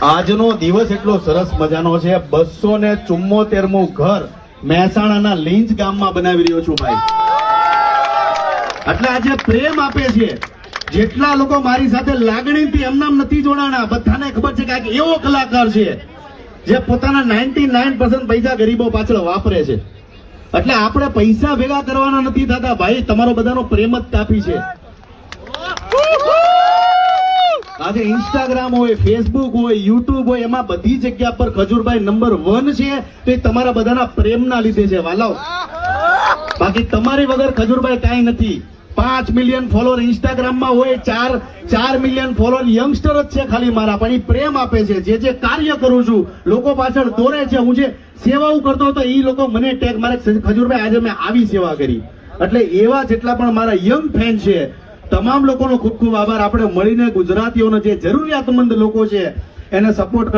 આજનો દિવસ એટલો સરસ મજાનો છે. 274મું ઘર મહેસાણાના લીંચ ગામમાં બનાવી રહ્યો છું ભાઈ. એટલે આજે પ્રેમ આપે છે. જેટલા લોકો મારી સાથે લાગણીથી એમનામ નથી જોડાણા, બધાને ખબર છે કે આ એવો કલાકાર છે જે પોતાના 99% પૈસા ગરીબો પાછળ વાપરે છે. એટલે આપણે પૈસા ભેગા કરવાના નથી થતા ભાઈ, તમારો બધાનો પ્રેમ જ કાફી છે. આજે ઇન્સ્ટાગ્રામ હોય, ફેસબુક હોય, યુટ્યુબ હોય, એમાં બધી જગ્યા પર ખજૂરભાઈ નંબર 1 છે. તો એ તમારા બધાના પ્રેમના લીધે છે વાલાઓ. બાકી તમારી વગર ખજૂરભાઈ કાંઈ નથી. 5 મિલિયન ફોલોઅર ઇન્સ્ટાગ્રામમાં હોય, 4 મિલિયન ફોલોઅર યંગસ્ટર જ છે ખાલી મારા, પણ એ પ્રેમ આપે છે. જે કાર્ય કરું છું લોકો પાછળ દોરે છે, હું જે સેવાઓ કરતો હતો એ લોકો મને ટેગ મારે, ખજૂરભાઈ આજે મેં આવી સેવા કરી. એટલે એવા જેટલા પણ મારા યંગ ફેન છે તમામ લોકોનો ખૂબ ખૂબ આભાર. આપણે મળીને ગુજરાતીઓને જે જરૂરિયાતમંદ લોકો છે એને સપોર્ટ